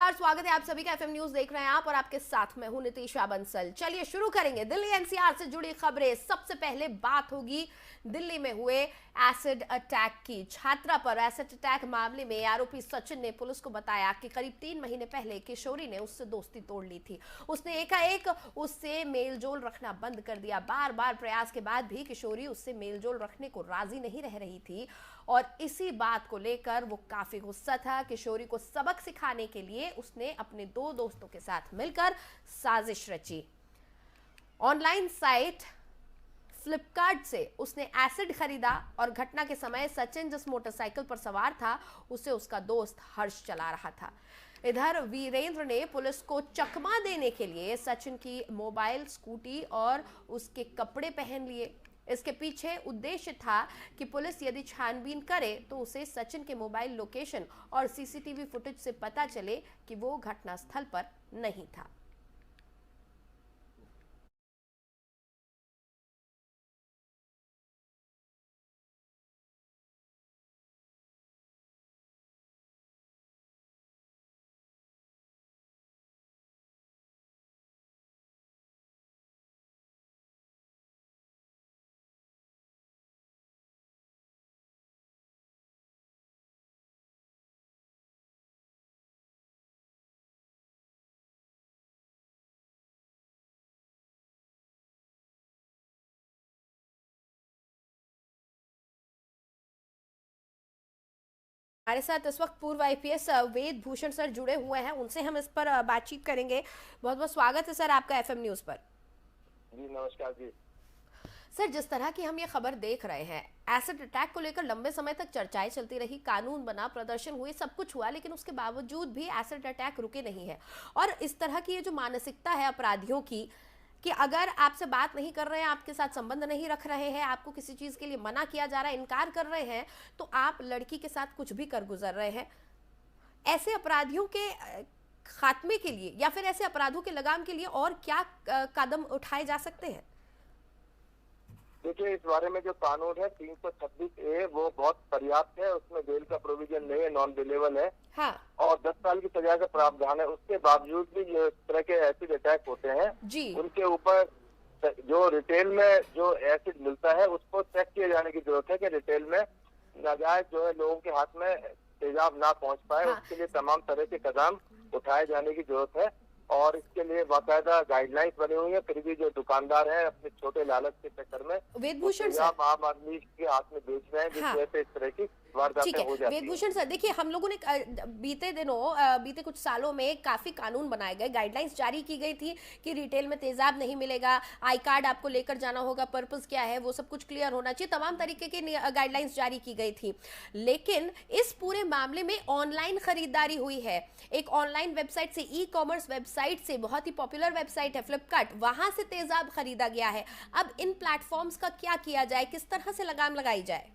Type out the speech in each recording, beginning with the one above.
नमस्कार, स्वागत है आप सभी का एफएम न्यूज देख रहे हैं आप और आपके साथ मैं हूं नितिशा बंसल। चलिए शुरू करेंगे दिल्ली एनसीआर से जुड़ी खबरें। सबसे पहले बात होगी दिल्ली में हुए एसिड अटैक की। छात्रा पर एसिड अटैक मामले में आरोपी सचिन ने पुलिस को बताया कि करीब 3 महीने पहले किशोरी ने उससे दोस्ती तोड़ ली थी। उसने एकाएक उससे मेलजोल रखना बंद कर दिया। बार बार प्रयास के बाद भी किशोरी उससे मेलजोल रखने को राजी नहीं रह रही थी और इसी बात को लेकर वो काफी गुस्सा था। किशोरी को सबक सिखाने के लिए उसने अपने 2 दोस्तों के साथ मिलकर साजिश रची। ऑनलाइन साइट फ्लिपकार्ट से उसने एसिड खरीदा और घटना के समय सचिन जिस मोटरसाइकिल पर सवार था उसे उसका दोस्त हर्ष चला रहा था। इधर वीरेंद्र ने पुलिस को चकमा देने के लिए सचिन की मोबाइल, स्कूटी और उसके कपड़े पहन लिए। इसके पीछे उद्देश्य था कि पुलिस यदि छानबीन करे तो उसे सचिन के मोबाइल लोकेशन और सीसीटीवी फुटेज से पता चले कि वो घटनास्थल पर नहीं था। हमारे साथ इस वक्त पूर्व आईपीएस वेद भूषण सर जुड़े हुए हैं, उनसे हम इस पर बातचीत करेंगे। बहुत बहुत स्वागत है सर आपका एफएम न्यूज पर। जी नमस्कार जी। सर, जिस तरह की हम ये खबर देख रहे हैं, एसिड अटैक को लेकर लंबे समय तक चर्चाएं चलती रही, कानून बना, प्रदर्शन हुए, सब कुछ हुआ, लेकिन उसके बावजूद भी एसिड अटैक रुके नहीं है। और इस तरह की ये जो मानसिकता है अपराधियों की कि अगर आपसे बात नहीं कर रहे हैं, आपके साथ संबंध नहीं रख रहे हैं, आपको किसी चीज के लिए मना किया जा रहा है, इनकार कर रहे हैं, तो आप लड़की के साथ कुछ भी कर गुजर रहे हैं। ऐसे अपराधियों के खात्मे के लिए या फिर ऐसे अपराधों के लगाम के लिए और क्या कदम उठाए जा सकते हैं? देखिए, इस बारे में जो कानून है 326A वो बहुत पर्याप्त है। उसमें बेल का प्रोविजन नहीं है, नॉन बेलेबल है। हाँ। और 10 साल की सजा का प्रावधान है। उसके बावजूद भी जो इस तरह के एसिड अटैक होते हैं जी। उनके ऊपर जो रिटेल में जो एसिड मिलता है उसको चेक किए जाने की जरूरत है कि रिटेल में नाजायज जो है लोगों के हाथ में तेजाब ना पहुंच पाए। हाँ। उसके लिए तमाम तरह के कदम उठाए जाने की जरूरत है और इसके लिए बाकायदा गाइडलाइंस बनी हुई है। फिर भी जो दुकानदार हैं अपने छोटे लालच के चक्कर में वेदभूषण सर, आम आदमी के हाथ में बेच रहे हैं, जिस वजह से इस तरह की वारदातें हो जाती हैं। वेदभूषण सर, देखिए हम लोगों ने बीते दिनों बीते कुछ सालों में काफी कानून बनाए गए, गाइडलाइंस जारी की गई थी कि रिटेल में तेजाब नहीं मिलेगा, आई कार्ड आपको लेकर जाना होगा, पर्पस क्या है वो सब कुछ क्लियर होना चाहिए, तमाम तरीके की गाइडलाइंस जारी की गई थी। लेकिन इस पूरे मामले में ऑनलाइन खरीदारी हुई है। एक ऑनलाइन वेबसाइट से, ई कॉमर्स वेबसाइट से, बहुत ही पॉपुलर वेबसाइट है फ्लिपकार्ट, वहां से तेजाब खरीदा गया है। अब इन प्लेटफॉर्म्स का क्या किया जाए, किस तरह से लगाम लगाई जाए?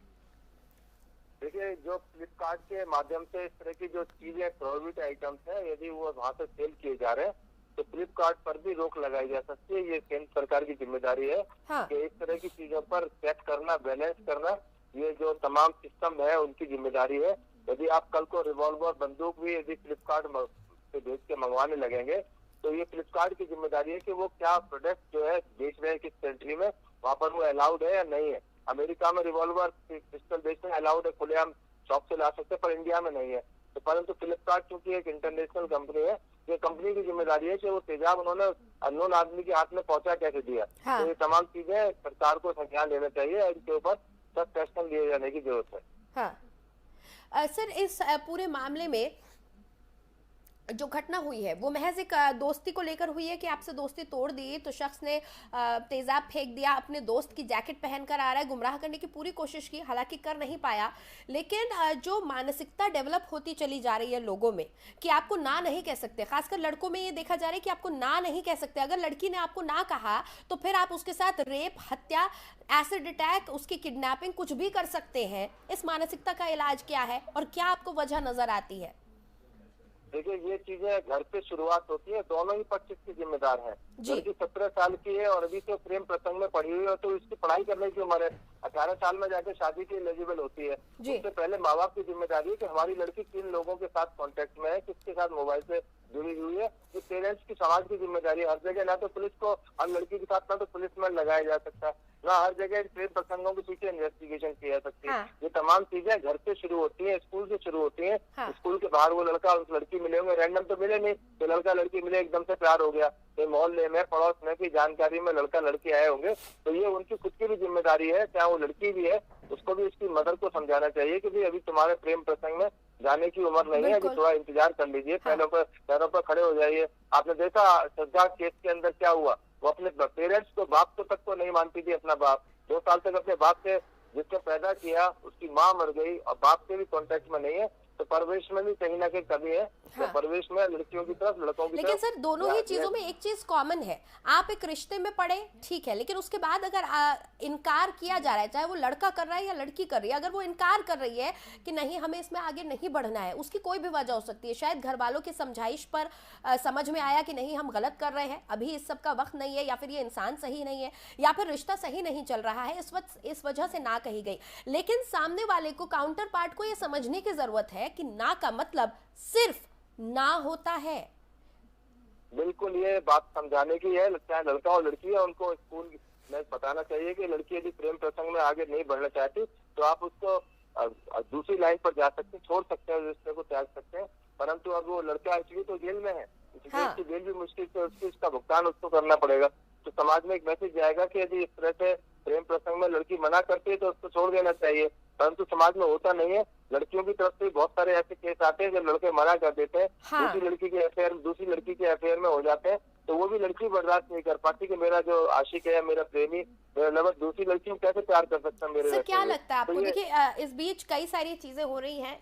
देखिए, जो फ्लिपकार्ट के माध्यम से इस तरह की जो चीजें प्रोहिबिट आइटम्स है, यदि वो वहाँ से सेल किए जा रहे हैं तो फ्लिपकार्ट पर भी रोक लगाई जा सकती है। ये केंद्र सरकार की जिम्मेदारी है। हाँ। कि इस तरह की चीजों पर चेक करना, बैलेंस करना, ये जो तमाम सिस्टम है उनकी जिम्मेदारी है। यदि आप कल को रिवॉल्वर, बंदूक भी यदि फ्लिपकार्ट से भेज के मंगवाने लगेंगे तो ये फ्लिपकार्ट की जिम्मेदारी है कि वो क्या प्रोडक्ट जो है बेच रहे हैं, किस कंट्री में, वहाँ पर वो अलाउड है या नहीं है। अमेरिका में रिवॉल्वर, पिस्टल बेचना अलाउड है, खुलेआम शॉप से ला सकते हैं, पर इंडिया में नहीं है। तो परंतु फ्लिपकार्ट चूंकि एक इंटरनेशनल कंपनी है, ये कंपनी की जिम्मेदारी है कि वो तेजाब उन्होंने अननोन आदमी के हाथ में पहुंचा कैसे दिया। हाँ। तो ये तमाम चीजें सरकार को संज्ञान लेना चाहिए, इनके ऊपर सख्त एक्शन लिए जाने की जरूरत है। हाँ। सर, इस पूरे मामले में जो घटना हुई है वो महज एक दोस्ती को लेकर हुई है कि आपसे दोस्ती तोड़ दी तो शख्स ने तेजाब फेंक दिया, अपने दोस्त की जैकेट पहनकर आ रहा है, गुमराह करने की पूरी कोशिश की, हालांकि कर नहीं पाया। लेकिन जो मानसिकता डेवलप होती चली जा रही है लोगों में कि आपको ना नहीं कह सकते, खासकर लड़कों में ये देखा जा रहा है कि आपको ना नहीं कह सकते। अगर लड़की ने आपको ना कहा तो फिर आप उसके साथ रेप, हत्या, एसिड अटैक, उसकी किडनैपिंग, कुछ भी कर सकते हैं। इस मानसिकता का इलाज क्या है और क्या आपको वजह नजर आती है? देखिए ये चीजें घर से शुरुआत होती है, दोनों ही पक्ष इसकी जिम्मेदार हैं। लड़की 17 साल की है और अभी तो प्रेम प्रसंग में पड़ी हुई है, तो इसकी पढ़ाई करने की उम्र है। 18 साल में जाके शादी की एलिजिबल होती है। उससे पहले माँ बाप की जिम्मेदारी है कि हमारी लड़की किन लोगों के साथ कांटेक्ट में है, किसके साथ मोबाइल से जुड़ी हुई है। ये पेरेंट्स की, समाज की जिम्मेदारी है। हर जगह ना तो पुलिस को हर लड़की के साथ ना तो पुलिसमैन लगाया जा सकता है, ना हर जगह इन प्रेम प्रसंगों के पीछे इन्वेस्टिगेशन की जा सकती है। ये तमाम चीजें घर से शुरू होती हैं, स्कूल से शुरू होती हैं। स्कूल के बाहर वो लड़का उस लड़की मिले होंगे, रैंडम तो मिले नहीं, तो लड़का लड़की मिले एकदम से प्यार हो गया। ये मोहल्ले में, पड़ोस में की जानकारी में लड़का लड़की आए होंगे, तो ये उनकी खुद की भी जिम्मेदारी है, चाहे वो लड़की भी है, उसको भी उसकी मदर को समझाना चाहिए कि भाई अभी तुम्हारे प्रेम प्रसंग में जाने की उम्र नहीं है, अभी थोड़ा इंतजार कर लीजिए, पैरों पर खड़े हो जाइए। आपने देखा श्रद्धा केस के अंदर क्या हुआ, वो अपने पेरेंट्स को, बाप को तक को नहीं मानती थी अपना बाप। 2 साल तक अपने बाप से, जिसको पैदा किया उसकी माँ मर गई और बाप के भी कांटेक्ट में नहीं है, तो परवरिश में भी कहीं ना कहीं कमी है। तो परवरिश में लड़कियों की तरफ, लड़कों की तरफ। लेकिन सर दोनों ही चीजों में एक चीज कॉमन है, आप एक रिश्ते में पड़े ठीक है, लेकिन उसके बाद अगर इनकार किया जा रहा है, चाहे वो लड़का कर रहा है या लड़की कर रही है, अगर वो इनकार कर रही है कि नहीं हमें इसमें आगे नहीं बढ़ना है, उसकी कोई भी वजह हो सकती है। शायद घर वालों की समझाइश पर समझ में आया कि नहीं हम गलत कर रहे हैं, अभी इस सब का वक्त नहीं है, या फिर ये इंसान सही नहीं है, या फिर रिश्ता सही नहीं चल रहा है, इस वजह से ना कही गई। लेकिन सामने वाले को, काउंटर पार्ट को ये समझने की जरूरत है कि ना का मतलब सिर्फ ना होता है। बिल्कुल, ये बात समझाने की है, चाहे लड़का और लड़की है, उनको स्कूल में बताना चाहिए कि लड़की यदि प्रेम प्रसंग में आगे नहीं बढ़ना चाहती तो आप उसको दूसरी लाइन पर जा सकते हैं, छोड़ सकते हैं, रिश्ते को त्याग सकते हैं। परंतु अब वो लड़का एक्चुअली तो जेल में है, इसकी जेल भी मुश्किल से, उसका भुगतान उसको करना पड़ेगा। तो समाज में एक मैसेज जाएगा कि यदि इस तरह से प्रेम प्रसंग में लड़की मना करती है तो उसको छोड़ देना चाहिए, परंतु समाज में होता नहीं है। लड़कियों की तरफ से बहुत सारे ऐसे केस आते हैं जब लड़के मना कर देते हैं, दूसरी लड़की के अफेयर में हो जाते हैं, तो वो भी लड़की बर्दाश्त नहीं कर पाती कि मेरा जो आशिक है, मेरा प्रेमी, मेरा लवर दूसरी लड़की को कैसे प्यार कर सकता है मेरे। सर क्या लगता है आपको, देखिए इस बीच कई सारी चीजें हो रही हैं,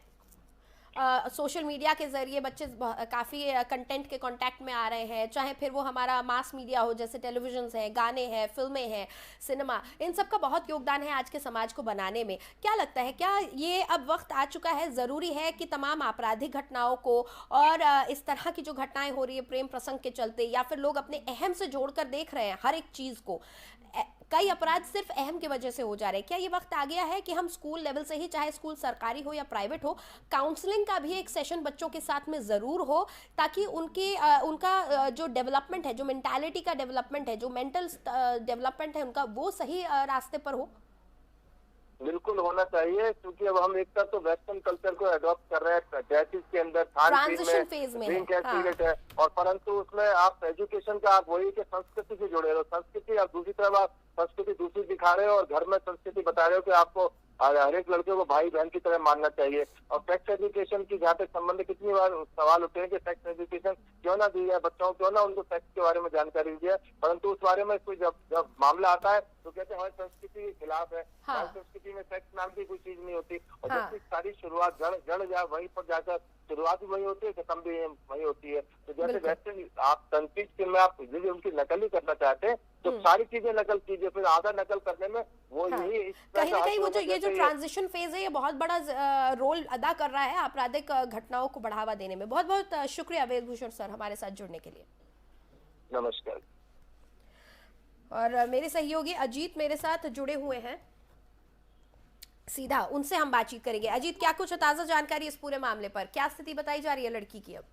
सोशल मीडिया के जरिए बच्चे काफ़ी कंटेंट के कांटेक्ट में आ रहे हैं, चाहे फिर वो हमारा मास मीडिया हो, जैसे टेलीविजन है, गाने हैं, फिल्में हैं, सिनेमा, इन सब का बहुत योगदान है आज के समाज को बनाने में। क्या लगता है, क्या ये अब वक्त आ चुका है, ज़रूरी है कि तमाम आपराधिक घटनाओं को और इस तरह की जो घटनाएं हो रही है प्रेम प्रसंग के चलते, या फिर लोग अपने अहम से जोड़कर देख रहे हैं हर एक चीज़ को, कई अपराध सिर्फ अहम की वजह से हो जा रहे हैं, क्या ये वक्त आ गया है कि हम स्कूल लेवल से ही, चाहे स्कूल सरकारी हो या प्राइवेट हो, काउंसलिंग का भी एक सेशन बच्चों के साथ में ज़रूर हो, ताकि उनका जो डेवलपमेंट है, जो मेंटालिटी का डेवलपमेंट है, जो मेंटल डेवलपमेंट है उनका, वो सही रास्ते पर हो? बिल्कुल होना चाहिए, क्योंकि अब हम एक तरफ तो वेस्टर्न कल्चर को अडॉप्ट कर रहे हैं, ड्रेसेस के अंदर, ट्रांजिशन फेज में है, और परंतु उसमें आप एजुकेशन का आप वही कि संस्कृति से जुड़े रहो, संस्कृति, आप दूसरी तरफ आप संस्कृति दूसरी दिखा रहे हो और घर में संस्कृति बता रहे हो कि आपको हर एक लड़के को भाई बहन की तरह मानना चाहिए। और सेक्स एजुकेशन की जहाँ तक संबंध, कितनी बार सवाल उठे हैं कि सेक्स एजुकेशन क्यों ना दी जाए बच्चों, क्यों ना उनको सेक्स के बारे में जानकारी दी जाए, परंतु उस बारे में कोई जब मामला आता है तो कहते हैं हमारी संस्कृति के खिलाफ है, हमारी संस्कृति में सेक्स नाम की कोई चीज नहीं होती। और जब सारी शुरुआत जड़ जाए वहीं पर जाकर शुरुआत भी वही होती है, खत्म भी वही होती है। तो जैसे वेस्टर्न आप तनकीद फिल्म में आप यदि उनकी नकल ही करना चाहते हैं तो सारी चीजें नकल कीजिए, फिर आधा नकल करने में वो यही कहीं ना कहीं वो जो ये जो ट्रांजिशन फेज है ये बहुत बड़ा रोल अदा कर रहा है आपराधिक घटनाओं को बढ़ावा देने में। बहुत बहुत शुक्रिया वेदभूषण सर हमारे साथ जुड़ने के लिए। नमस्कार। और मेरे सहयोगी अजीत मेरे साथ जुड़े हुए हैं, सीधा उनसे हम बातचीत करेंगे। अजीत, क्या कुछ ताजा जानकारी इस पूरे मामले पर, क्या स्थिति बताई जा रही है लड़की की? अब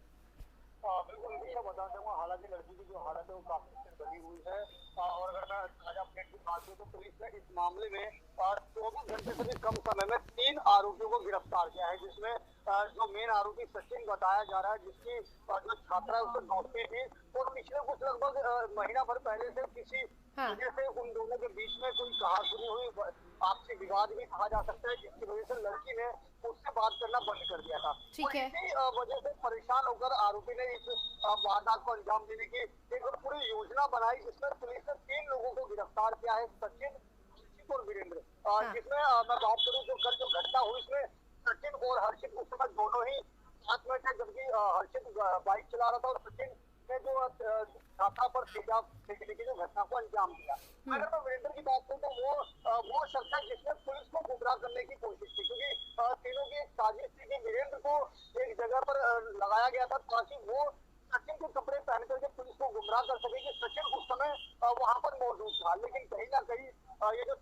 बिल्कुल बताना चाहूंगा, हालांकि लड़की की जो हालत है वो काफी बनी हुई है, और अगर मैं ताजा अपडेट की बात करूं तो पुलिस ने इस मामले में 24 घंटे से भी कम समय में 3 आरोपियों को गिरफ्तार किया है, जिसमें जो मेन आरोपी सचिन बताया जा रहा है, जिसकी जो छात्रा उससे दोस्ती थी और पिछले कुछ लगभग महीना भर पहले से किसी वजह से उन दोनों के बीच में कोई कहासुनी हुई, आपसी विवाद भी कहा जा सकता है, जिसकी वजह से लड़की ने उससे बात करना बंद कर दिया था। ठीक है। इसी वजह से परेशान होकर आरोपी ने इस वारदात को अंजाम देने की एक पूरी योजना बनाई, जिसमें पुलिस ने 3 लोगों को गिरफ्तार किया है, सचिन और वीरेंद्र। जिसमें मैं बात करूं जो कल जो घटना हुई इसमें सचिन और हर्षित उस समय दोनों ही साथ में थे, जबकि हर्षित बाइक चला रहा था और सचिन ने जो छात्रा पर तेजाब फेंकने की जो घटना को अंजाम दिया। अगर मैं वीरेंद्र की बात करूं तो वो शख्स है जिसने पुलिस को गुमराह करने की कोशिश की, क्योंकि तीनों की एक साजिश थी कि वीरेंद्र को एक जगह पर लगाया गया था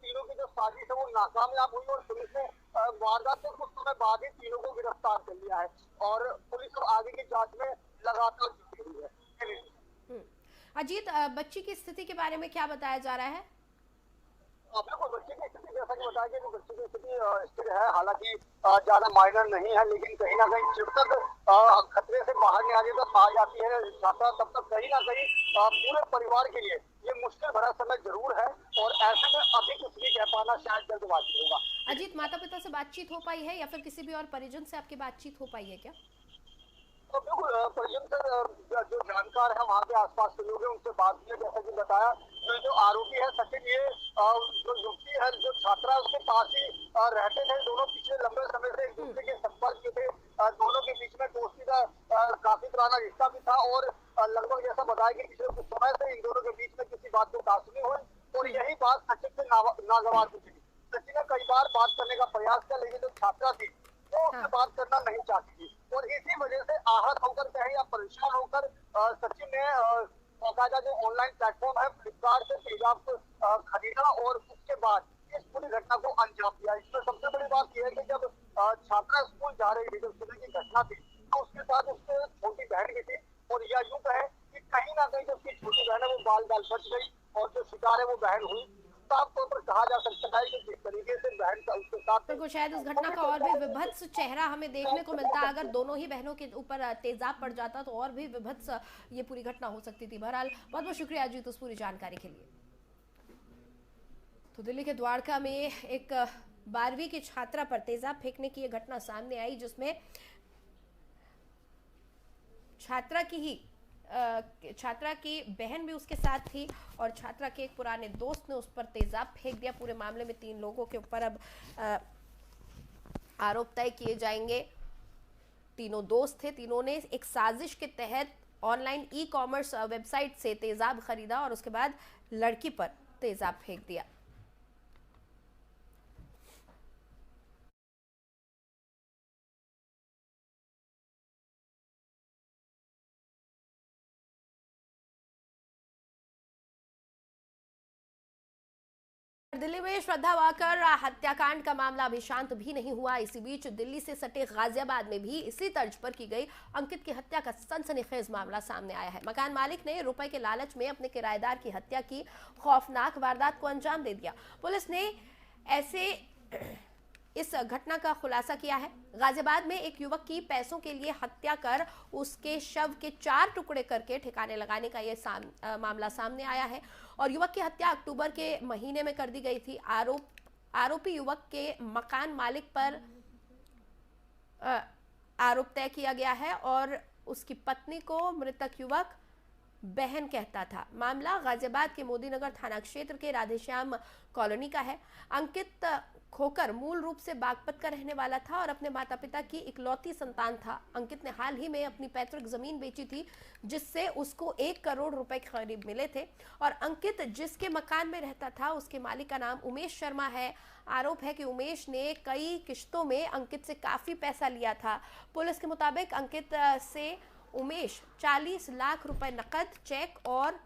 तीनों की जो साजिश है वो नाकामयाब हुई और पुलिस ने वारदात के कुछ समय बाद ही तीनों को गिरफ्तार कर लिया है और पुलिस और आगे की जांच में लगातार जुटी हुई है। अजीत, बच्ची की स्थिति के बारे में क्या बताया जा रहा है? बिल्कुल, बच्चे की स्थिति जैसा कि बताया गया कि बच्चे की स्थिति स्थिर है, हालांकि ज्यादा माइनर नहीं है, लेकिन कहीं ना कहीं जब तक खतरे से बाहर नहीं आ जाए तो आ जाती है छात्रा, तब तक कहीं ना कहीं पूरे परिवार के लिए ये मुश्किल भरा समय जरूर है और ऐसे में अभी कुछ भी कह पाना शायद जल्दबाजी होगा। अजीत, माता पिता से बातचीत हो पाई है या फिर किसी भी और परिजन से आपकी बातचीत हो पाई है क्या? तो बिल्कुल, परिजन से जो जानकार है वहाँ के आसपास के लोग हैं उनसे बात की, जैसा कि बताया जो आरोपी है सचिन, ये जो युवती है, जो छात्रा है उसके पास ही रहते थे। दोनों पिछले लंबे समय से एक दूसरे के संपर्क में थे, दोनों के बीच में दोस्ती का काफी पुराना रिश्ता भी था और लगभग जैसा बताया कि पिछले कुछ समय से इन दोनों के बीच में किसी बात को दासनी हुई और यही बात सचिन से नागवार हुई। सचिन ने कई बार बात करने का प्रयास किया, लेकिन जो छात्रा थी वो उससे बात करना नहीं चाहती थी और इसी वजह से आहत होकर कहें या परेशान होकर सचिन ने बाकायदा जो ऑनलाइन प्लेटफॉर्म है फ्लिपकार्ट से तेजाब खरीदा और उसके बाद इस पूरी घटना को अंजाम दिया। इसमें सबसे बड़ी बात यह है कि जब छात्रा स्कूल जा रही थी, जब सुबह की घटना थी, तो उसके साथ उसके छोटी बहन भी थी और यह यूं कहे कि कहीं ना कहीं जो उसकी छोटी बहन है वो बाल बच गई और जो शिकार है वो बहन हुई। साफ तौर पर कहा जा सकता है कि जिस तरीके से बहन का उसके साथ बिल्कुल, शायद इस घटना का और भी विभत्स चेहरा हमें देखने को मिलता। अगर दोनों ही बहनों के ऊपर तेजाब पड़ जाता तो और भी विभत्स ये पूरी घटना हो सकती थी। बहरहाल बहुत बहुत शुक्रिया अजीत उस पूरी जानकारी के लिए। तो दिल्ली के द्वारका में एक 12वीं की छात्रा पर तेजाब फेंकने की यह घटना सामने आई, जिसमें छात्रा की बहन भी उसके साथ थी और छात्रा के एक पुराने दोस्त ने उस पर तेजाब फेंक दिया। पूरे मामले में 3 लोगों के ऊपर अब आरोप तय किए जाएंगे। तीनों दोस्त थे, तीनों ने एक साजिश के तहत ऑनलाइन ई-कॉमर्स वेबसाइट से तेजाब खरीदा और उसके बाद लड़की पर तेजाब फेंक दिया। दिल्ली में श्रद्धा वाकर हत्याकांड का मामला अभी शांत भी नहीं हुआ। इसी बीच दिल्ली से सटे गाजियाबाद में भी इसी तर्ज पर की गई अंकित की हत्या का सनसनीखेज मामला सामने आया है। मकान मालिक ने रुपए के लालच में अपने किराएदार की हत्या की खौफनाक वारदात को अंजाम दे दिया। पुलिस ने इस घटना का खुलासा किया है। गाजियाबाद में एक युवक की पैसों के लिए हत्या कर उसके शव के 4 टुकड़े करके ठिकाने लगाने का यह मामला सामने आया है और युवक की हत्या अक्टूबर के महीने में कर दी गई थी। आरोपी युवक के मकान मालिक पर आरोप तय किया गया है और उसकी पत्नी को मृतक युवक बहन कहता था। मामला गाजियाबाद के मोदीनगर थाना क्षेत्र के राधेश्याम कॉलोनी का है। अंकित खोकर मूल रूप से बागपत का रहने वाला था और अपने माता पिता की इकलौती संतान था। अंकित ने हाल ही में अपनी पैतृक जमीन बेची थी, जिससे उसको 1 करोड़ रुपए के करीब मिले थे और अंकित जिसके मकान में रहता था उसके मालिक का नाम उमेश शर्मा है। आरोप है कि उमेश ने कई किश्तों में अंकित से काफी पैसा लिया था। पुलिस के मुताबिक अंकित से उमेश 40 लाख रुपए नकद, चेक और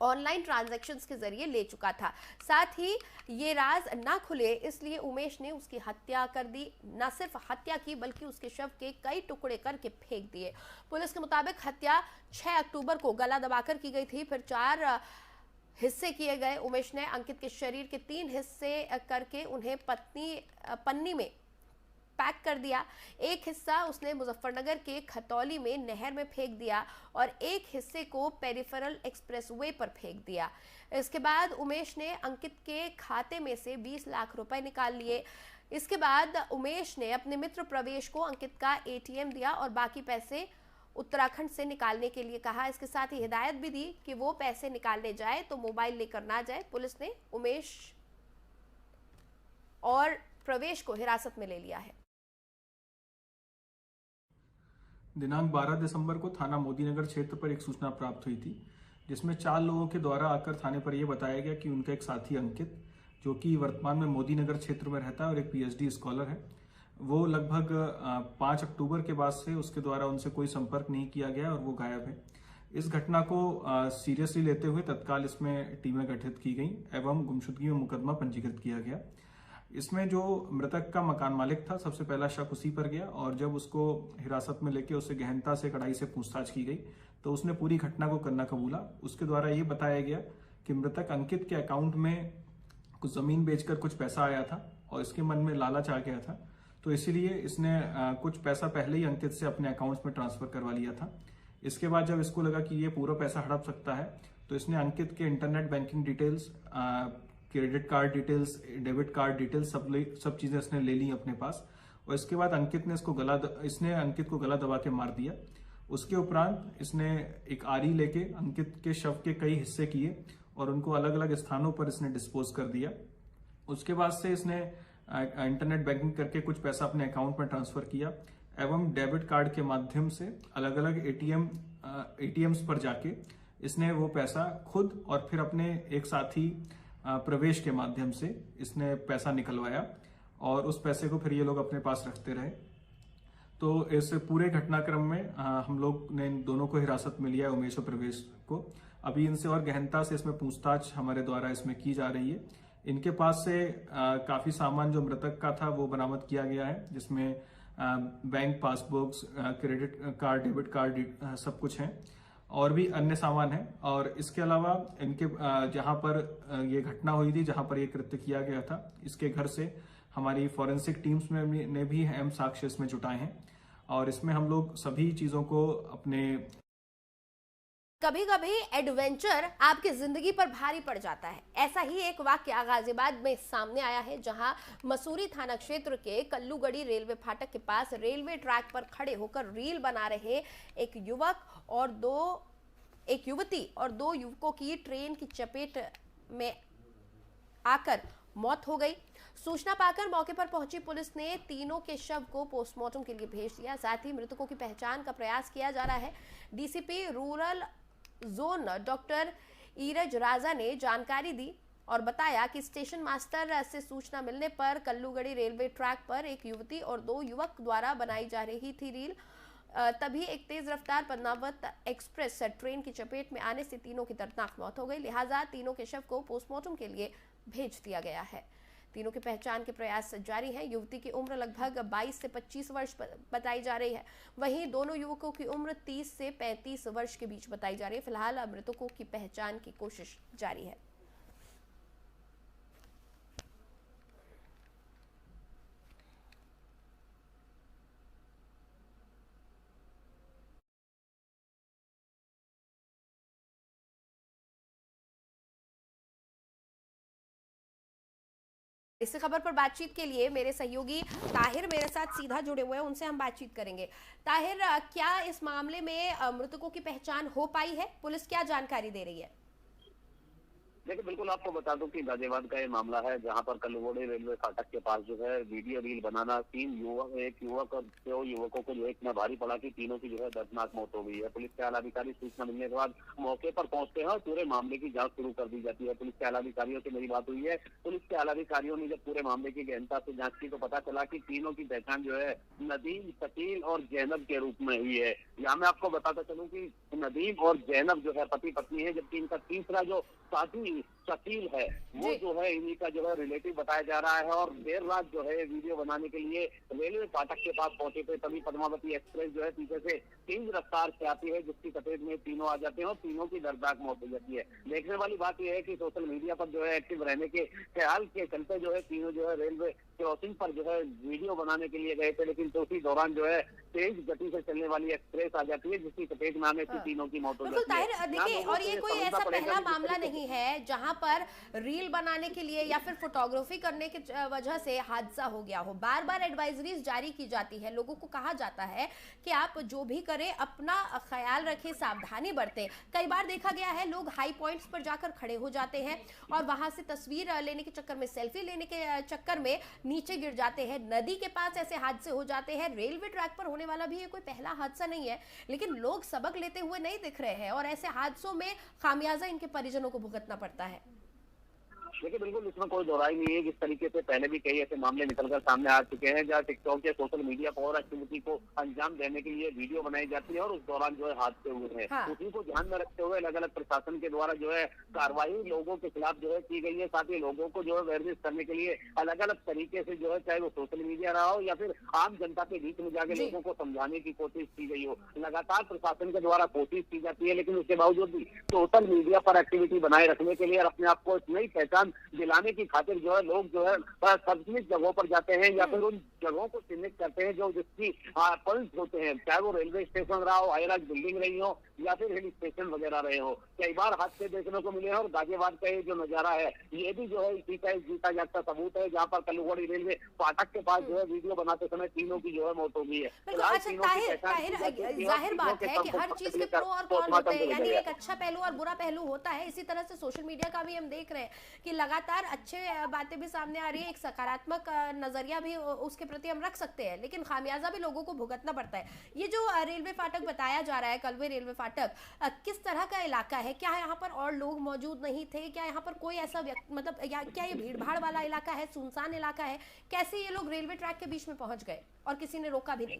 ऑनलाइन ट्रांजैक्शंस के जरिए ले चुका था। साथ ही ये राज ना खुले इसलिए उमेश ने उसकी हत्या कर दी। न सिर्फ हत्या की बल्कि उसके शव के कई टुकड़े करके फेंक दिए। पुलिस के मुताबिक हत्या 6 अक्टूबर को गला दबाकर की गई थी, फिर 4 हिस्से किए गए। उमेश ने अंकित के शरीर के 3 हिस्से करके उन्हें पन्नी में पैक कर दिया। एक हिस्सा उसने मुजफ्फरनगर के खतौली में नहर में फेंक दिया और एक हिस्से को पेरिफेरल एक्सप्रेसवे पर फेंक दिया। इसके बाद उमेश ने अंकित के खाते में से 20 लाख रुपए निकाल लिए। इसके बाद उमेश ने अपने मित्र प्रवेश को अंकित का एटीएम दिया और बाकी पैसे उत्तराखंड से निकालने के लिए कहा। इसके साथ ही हिदायत भी दी कि वो पैसे निकालने जाए तो मोबाइल लेकर ना जाए। पुलिस ने उमेश और प्रवेश को हिरासत में ले लिया है। दिनांक 12 दिसंबर को थाना मोदीनगर क्षेत्र पर एक सूचना प्राप्त हुई थी, जिसमें 4 लोगों के द्वारा आकर थाने पर यह बताया गया कि उनका एक साथी अंकित, जो कि वर्तमान में मोदीनगर क्षेत्र में रहता है और एक पीएचडी स्कॉलर है, वो लगभग 5 अक्टूबर के बाद से उसके द्वारा उनसे कोई संपर्क नहीं किया गया और वो गायब है। इस घटना को सीरियसली लेते हुए तत्काल इसमें टीमें गठित की गई एवं गुमशुदगी में मुकदमा पंजीकृत किया गया। इसमें जो मृतक का मकान मालिक था, सबसे पहला शक उसी पर गया और जब उसको हिरासत में लेके उससे गहनता से कड़ाई से पूछताछ की गई तो उसने पूरी घटना को करना कबूला। उसके द्वारा ये बताया गया कि मृतक अंकित के अकाउंट में कुछ जमीन बेचकर कुछ पैसा आया था और इसके मन में लालच आ गया था, तो इसीलिए इसने कुछ पैसा पहले ही अंकित से अपने अकाउंट्स में ट्रांसफर करवा लिया था। इसके बाद जब इसको लगा कि ये पूरा पैसा हड़प सकता है तो इसने अंकित के internet banking details, credit card details, debit card details सब चीजें इसने ले ली अपने पास और इसके बाद अंकित को गला दबा के मार दिया। उसके उपरांत इसने एक आरी लेके अंकित के शव के कई हिस्से किए और उनको अलग अलग स्थानों पर इसने डिस्पोज कर दिया। उसके बाद से इसने इंटरनेट बैंकिंग करके कुछ पैसा अपने अकाउंट में ट्रांसफर किया एवं डेबिट कार्ड के माध्यम से अलग अलग एटीएम्स पर जाके इसने वो पैसा खुद और फिर अपने एक साथी प्रवेश के माध्यम से इसने पैसा निकलवाया और उस पैसे को फिर ये लोग अपने पास रखते रहे। तो इस पूरे घटनाक्रम में हम लोग ने इन दोनों को हिरासत में लिया, उमेश और प्रवेश को। अभी इनसे और गहनता से इसमें पूछताछ हमारे द्वारा इसमें की जा रही है। इनके पास से काफी सामान जो मृतक का था वो बरामद किया गया है, जिसमें bank passbooks, credit card, debit card सब कुछ है और भी अन्य सामान है। और इसके अलावा इनके जहां पर ये घटना हुई थी, जहां पर ये कृत्य किया गया था, इसके घर से हमारी फॉरेंसिक टीम्स ने भी अहम साक्ष्य इसमें जुटाए हैं और इसमें हम लोग सभी चीजों को अपने कभी कभी एडवेंचर आपकी जिंदगी पर भारी पड़ जाता है। ऐसा ही एक वाक्य गाजियाबाद में सामने आया है, जहां मसूरी थाना क्षेत्र के कल्लूगढ़ी रेलवे फाटक के पास रेलवे ट्रैक पर खड़े होकर रील बना रहे एक युवती और दो युवकों की ट्रेन की चपेट में आकर मौत हो गई। सूचना पाकर मौके पर पहुंची पुलिस ने तीनों के शव को पोस्टमार्टम के लिए भेज दिया। साथ ही मृतकों की पहचान का प्रयास किया जा रहा है। DCP rural zone doctor Iraj Raja ने जानकारी दी और बताया कि स्टेशन मास्टर से सूचना मिलने पर कल्लूगढ़ी रेलवे ट्रैक पर एक युवती और दो युवक द्वारा बनाई जा रही थी रील। तभी एक तेज रफ्तार पद्मावत एक्सप्रेस ट्रेन की चपेट में आने से तीनों की दर्दनाक मौत हो गई। लिहाजा तीनों के शव को पोस्टमार्टम के लिए भेज दिया गया है। तीनों की पहचान के प्रयास जारी हैं। युवती की उम्र लगभग 22 से 25 वर्ष बताई जा रही है, वहीं दोनों युवकों की उम्र 30 से 35 वर्ष के बीच बताई जा रही है। फिलहाल मृतकों की पहचान की कोशिश जारी है। इस खबर पर बातचीत के लिए मेरे सहयोगी ताहिर मेरे साथ सीधा जुड़े हुए हैं, उनसे हम बातचीत करेंगे। ताहिर, क्या इस मामले में मृतकों की पहचान हो पाई है? पुलिस क्या जानकारी दे रही है? देखिए, बिल्कुल आपको बता दूं कि गाजियाबाद का ये मामला है, जहां पर कल्लूगढ़ी रेलवे फाटक के पास जो है वीडियो रील बनाना, एक युवक और दो युवकों को जो है इतना भारी पड़ा कि तीनों की जो है दर्दनाक मौत हो गई है। पुलिस के आलाधिकारी सूचना मिलने के बाद मौके पर पहुंचते हैं और पूरे मामले की जांच शुरू कर दी जाती है। पुलिस के आलाधिकारियों से मेरी बात हुई है। पुलिस के आलाधिकारियों ने जब पूरे मामले की गहनता से जांच की तो पता चला कि तीनों की पहचान जो है नदीम, शकील और जैनब के रूप में हुई है। यहाँ मैं आपको बताता चलूँ कि नदीम और जैनब जो है पति पत्नी है, जबकि इनका तीसरा जो साथी शकील है वो जो है इन्हीं का जो है रिलेटिव बताया जा रहा है। और देर रात जो है वीडियो बनाने के लिए रेलवे फाटक के पास पहुंचे थे, तभी पद्मावती एक्सप्रेस जो है पीछे से तेज रफ्तार से आती है, जिसकी चपेट में तीनों आ जाते हैं और तीनों की दर्दनाक मौत हो जाती है। देखने वाली बात यह है कि सोशल मीडिया पर जो है एक्टिव रहने के ख्याल के चलते जो है तीनों जो है रेलवे क्रॉसिंग पर जो है वीडियो बनाने के लिए गए थे, लेकिन उसी दौरान जो है तेज गति से चलने वाली एक्सप्रेस आ जाती है, जिसकी चपेट में आने से तीनों की मौत हो जाती है। देखिए, और ये कोई ऐसा पहला मामला नहीं है जहां पर रील बनाने के लिए या फिर फोटोग्राफी करने की वजह से हादसा हो गया हो। बार बार एडवाइजरीज जारी की जाती है, लोगों को कहा जाता है कि आप जो भी करें अपना ख्याल रखें, सावधानी बरतें। कई बार देखा गया है लोग हाई पॉइंट्स पर जाकर खड़े हो जाते हैं और वहां से तस्वीर लेने के चक्कर में, सेल्फी लेने के चक्कर में नीचे गिर जाते हैं। नदी के पास ऐसे हादसे हो जाते हैं। रेलवे ट्रैक पर होने वाला भी ये कोई पहला हादसा नहीं है, लेकिन लोग सबक लेते हुए नहीं दिख रहे हैं और ऐसे हादसों में खामियाजा इनके परिजनों को भुगतना पड़ता है। देखिए बिल्कुल इसमें कोई दोहराई नहीं है। जिस तरीके से पहले भी कई ऐसे मामले निकलकर सामने आ चुके हैं जहाँ टिकटॉक या सोशल मीडिया पर और एक्टिविटी को अंजाम देने के लिए वीडियो बनाई जाती है और उस दौरान जो है हादसे हुए हैं, हाँ। उसी को ध्यान में रखते हुए अलग अलग प्रशासन के द्वारा जो है कार्रवाई लोगों के खिलाफ जो है की गई है। साथ ही लोगों को जो है अवेयरनेस करने के लिए अलग अलग तरीके से जो है चाहे वो सोशल मीडिया रहा हो या फिर आम जनता के बीच में जाके जी। लोगों को समझाने की कोशिश की गई हो। लगातार प्रशासन के द्वारा कोशिश की जाती है, लेकिन उसके बावजूद भी सोशल मीडिया पर एक्टिविटी बनाए रखने के लिए और अपने आप को एक नई पहचान दिलाने की खातिर जो है लोग जो है सार्वजनिक जगहों पर जाते हैं या फिर उन जगहों को चिन्हित करते हैं जो जिसकी पॉइंट होते हैं, चाहे वो रेलवे स्टेशन रहा हो, हाई राइज बिल्डिंग रही हो या फिर हिल स्टेशन वगैरह रहे हो। कई बार हादसे देखने को मिले हैं और गाजियाबाद का ये जो नजारा है ये भी जो है इसी का एक जीता जागता सबूत है, जहाँ पर कलुगड़ी रेलवे फाटक के पास जो है वीडियो बनाते समय तीनों की जो है मौत हो गई है। बिल्कुल। अच्छा जाहिर बात है कि हर चीज के प्रो और कॉन होते हैं, यानी एक अच्छा पहलू और बुरा पहलू होता है। इसी तरह से सोशल मीडिया का भी हम देख रहे हैं कि लगातार अच्छे बातें भी सामने आ रही है, एक सकारात्मक नजरिया भी उसके प्रति हम रख सकते हैं, लेकिन खामियाजा भी लोगों को भुगतना पड़ता है। ये जो रेलवे फाटक बताया जा रहा है, कलवे रेलवे फाटक, किस तरह का इलाका है? क्या यहाँ पर और लोग मौजूद नहीं थे? क्या यहाँ पर कोई ऐसा मतलब क्या ये भीड़ भाड़ वाला इलाका है, सुनसान इलाका है? कैसे ये लोग रेलवे ट्रैक के बीच में पहुंच गए और किसी ने रोका भी नहीं?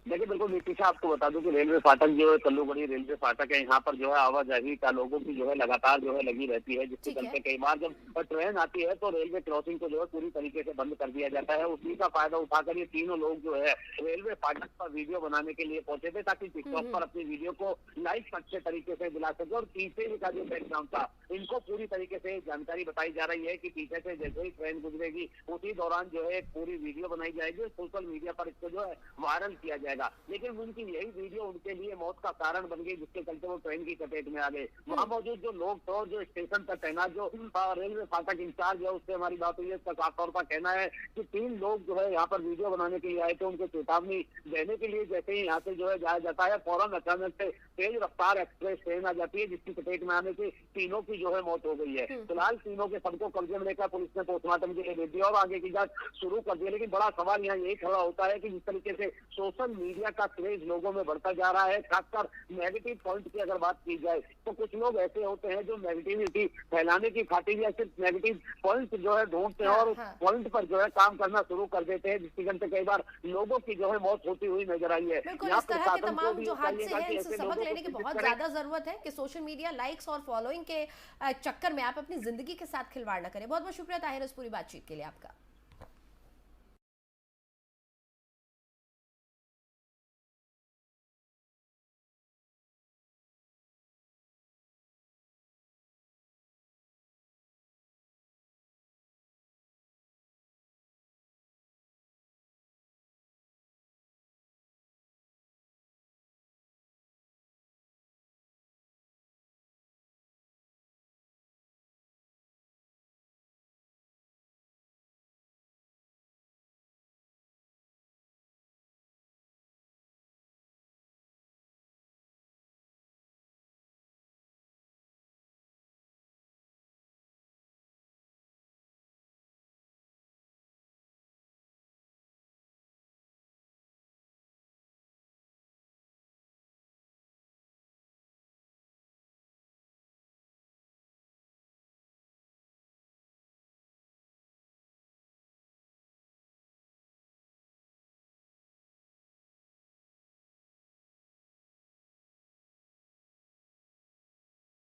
देखिए बिल्कुल नीतीशा, आपको बता दूं कि रेलवे फाटक जो है कल्लूगढ़ी रेलवे फाटक है, यहाँ पर जो है आवाजाही का लोगों की जो है लगातार जो है लगी रहती है, जिसके चलते कई बार जब ट्रेन आती है तो रेलवे क्रॉसिंग को जो है पूरी तरीके से बंद कर दिया जाता है। उसी का फायदा उठाकर ये तीनों लोग जो है रेलवे फाटक पर वीडियो बनाने के लिए पहुंचे थे ताकि टिकटॉक पर अपनी वीडियो को लाइव अच्छे तरीके से दिला सके। और पीछे का जो बैकग्राउंड था, इनको पूरी तरीके से जानकारी बताई जा रही है कि पीछे से जैसे ही ट्रेन गुजरेगी उसी दौरान जो है एक पूरी वीडियो बनाई जाएगी, सोशल मीडिया पर इसको जो है वायरल किया जाएगा। लेकिन उनकी यही वीडियो उनके लिए मौत का कारण बन गई, जिसके चलते वो ट्रेन की चपेट में आ गए। वहां मौजूद जो लोग थे और जो स्टेशन पर तैनात जो रेलवे फाटक इंचार्ज है, उससे हमारी बात हुई है। उसका साफ तौर पर कहना है कि 3 लोग जो है यहाँ पर वीडियो बनाने के लिए आए थे, उनको चेतावनी देने के लिए जैसे ही यहाँ से जो है जाया जाता है, फौरन अचानक से तेज रफ्तार एक्सप्रेस ट्रेन आ जाती है, जिसकी चपेट में आने से तीनों की जो है मौत हो गई है। फिलहाल तीनों के सबको कब्जे में लेकर पुलिस ने पोस्टमार्टम के लिए भेज दिया और आगे की जांच शुरू कर दी। लेकिन बड़ा सवाल यहाँ यही खड़ा होता है कि जिस तरीके से सोशल मीडिया का क्रेज लोगों में बढ़ता जा रहा है, खासकर नेगेटिव पॉइंट की अगर बात की जाए तो कुछ लोग ऐसे होते हैं जो नेगेटिविटी फैलाने की खातिर या सिर्फ नेगेटिव पॉइंट जो है ढूंढते हैं और पॉइंट पर जो है काम करना शुरू कर देते हैं, जिसके चलते कई बार लोगों की जो है मौत होती हुई नजर आई है। बिल्कुल, इस तरह के तमाम जो हादसे हैं इनसे सबक लेने की बहुत ज्यादा जरूरत है कि सोशल मीडिया लाइक्स और फॉलोइंग के चक्कर में आप अपनी जिंदगी के साथ खिलवाड़ न करें। बहुत बहुत शुक्रिया ताहिर इस पूरी बातचीत के लिए आपका।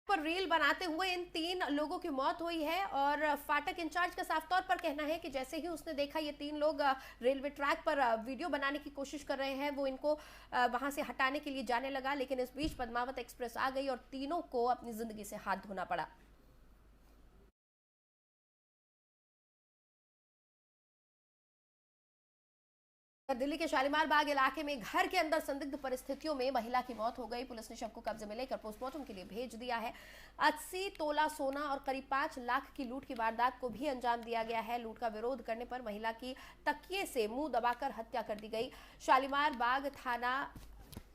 पर रील बनाते हुए इन 3 लोगों की मौत हुई है और फाटक इंचार्ज का साफ तौर पर कहना है कि जैसे ही उसने देखा ये 3 लोग रेलवे ट्रैक पर वीडियो बनाने की कोशिश कर रहे हैं, वो इनको वहां से हटाने के लिए जाने लगा, लेकिन इस बीच पद्मावत एक्सप्रेस आ गई और तीनों को अपनी जिंदगी से हाथ धोना पड़ा। दिल्ली के शालीमार बाग इलाके में घर के अंदर संदिग्ध परिस्थितियों में महिला की मौत हो गई। पुलिस ने शव को कब्जे में लेकर पोस्टमार्टम के लिए भेज दिया है। 80 तोला सोना और करीब 5 लाख की लूट की वारदात को भी अंजाम दिया गया है। लूट का विरोध करने पर महिला की तकिए से मुंह दबाकर हत्या कर दी गई। शालीमार बाग थाना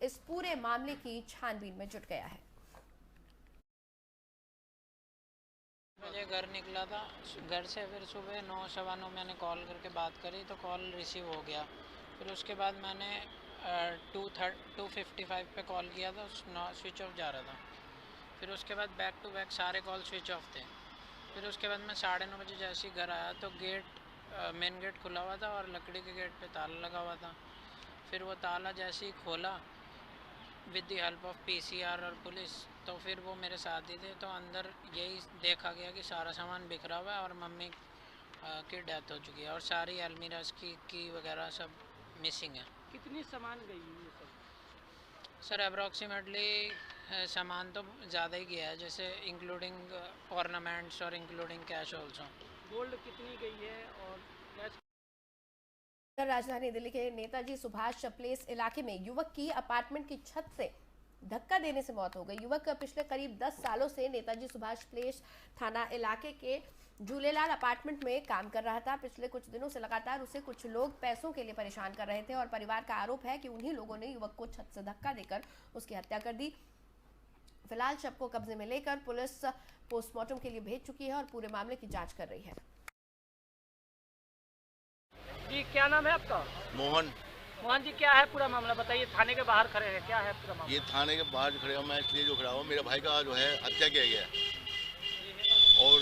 इस पूरे मामले की छानबीन में जुट गया है। मुझे घर निकला था घर से, फिर सुबह 9 सवा 9 मैंने कॉल करके बात करी तो कॉल रिसीव हो गया। फिर उसके बाद मैंने 255 पे कॉल किया था, स्विच ऑफ जा रहा था। फिर उसके बाद बैक टू बैक सारे कॉल स्विच ऑफ थे। फिर उसके बाद मैं 9:30 बजे जैसे ही घर आया तो मेन गेट खुला हुआ था और लकड़ी के गेट पे ताला लगा हुआ था। फिर वो ताला जैसे ही खोला with the help of PCR और पुलिस, तो फिर वो मेरे साथ ही थे, तो अंदर यही देखा गया कि सारा सामान बिखरा हुआ है और मम्मी की डेथ हो चुकी है और सारी अलमीराज की वगैरह सब मिसिंग है। कितनी सामान गई ये सब? सर अप्रॉक्सीमेटली सामान तो ज़्यादा ही गया है, जैसे इंक्लूडिंग ऑर्नामेंट्स और इंक्लूडिंग कैश ऑल्सो। गोल्ड कितनी गई है और कैश? राजधानी दिल्ली के नेताजी सुभाष प्लेस इलाके में युवक की अपार्टमेंट की छत से धक्का देने से मौत हो गई। युवक पिछले करीब 10 सालों से नेताजी सुभाष प्लेस थाना इलाके के झूलेलाल अपार्टमेंट में काम कर रहा था। पिछले कुछ दिनों से लगातार उसे कुछ लोग पैसों के लिए परेशान कर रहे थे और परिवार का आरोप है कि उन्हीं लोगों ने युवक को छत से धक्का देकर उसकी हत्या कर दी। फिलहाल शव को कब्जे में लेकर पुलिस पोस्टमार्टम के लिए भेज चुकी है और पूरे मामले की जांच कर रही है। जी क्या नाम है आपका? मोहन। मोहन जी, क्या है पूरा मामला बताइए। थाने के बाहर खड़े हैं, क्या है पूरा मामला? ये थाने के बाहर खड़े हूँ मैं, इसलिए जो खड़ा हूँ, मेरे भाई का जो है हत्या किया गया है और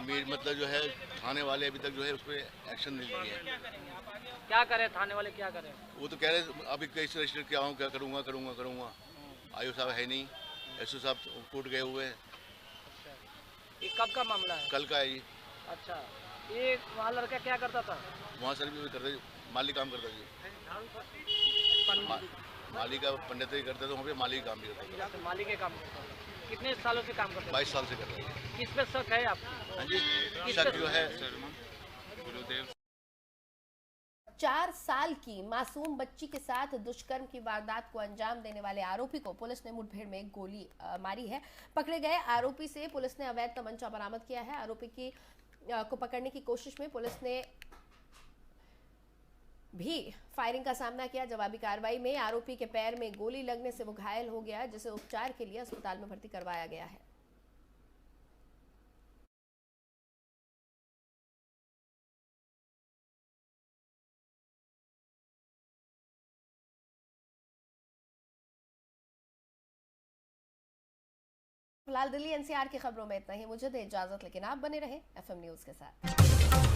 मेरी मतलब जो है थाने वाले अभी तक जो है उस पर एक्शन नहीं लिए हैं। क्या करें थाने वाले, क्या करें? वो तो कह रहे अभी केस रजिस्टर किया हूँ, क्या करूँगा। आयु साहब है नहीं, एसओ साहब टूट गए हुए हैं। ये कब का मामला है? कल का है ये। अच्छा, ये वहाँ लड़का क्या करता था? वहाँ सर भी करते, माली काम करता जी। माली का पंडित ही करते थे, वहाँ पे माली काम भी करता था। माली के काम करता था। कितने सालों से काम करता? 22 साल से कर रहे हैं। किस पे शक है आपको? हाँ जी, शक जो है 4 साल की मासूम बच्ची के साथ दुष्कर्म की वारदात को अंजाम देने वाले आरोपी को पुलिस ने मुठभेड़ में गोली मारी है। पकड़े गए आरोपी से पुलिस ने अवैध तमंचा बरामद किया है। आरोपी को पकड़ने की कोशिश में पुलिस ने भी फायरिंग का सामना किया। जवाबी कार्रवाई में आरोपी के पैर में गोली लगने से वो घायल हो गया, जिसे उपचार के लिए अस्पताल में भर्ती करवाया गया है। फिलहाल दिल्ली एनसीआर की खबरों में इतना ही। मुझे दे इजाजत, लेकिन आप बने रहें एफएम न्यूज के साथ।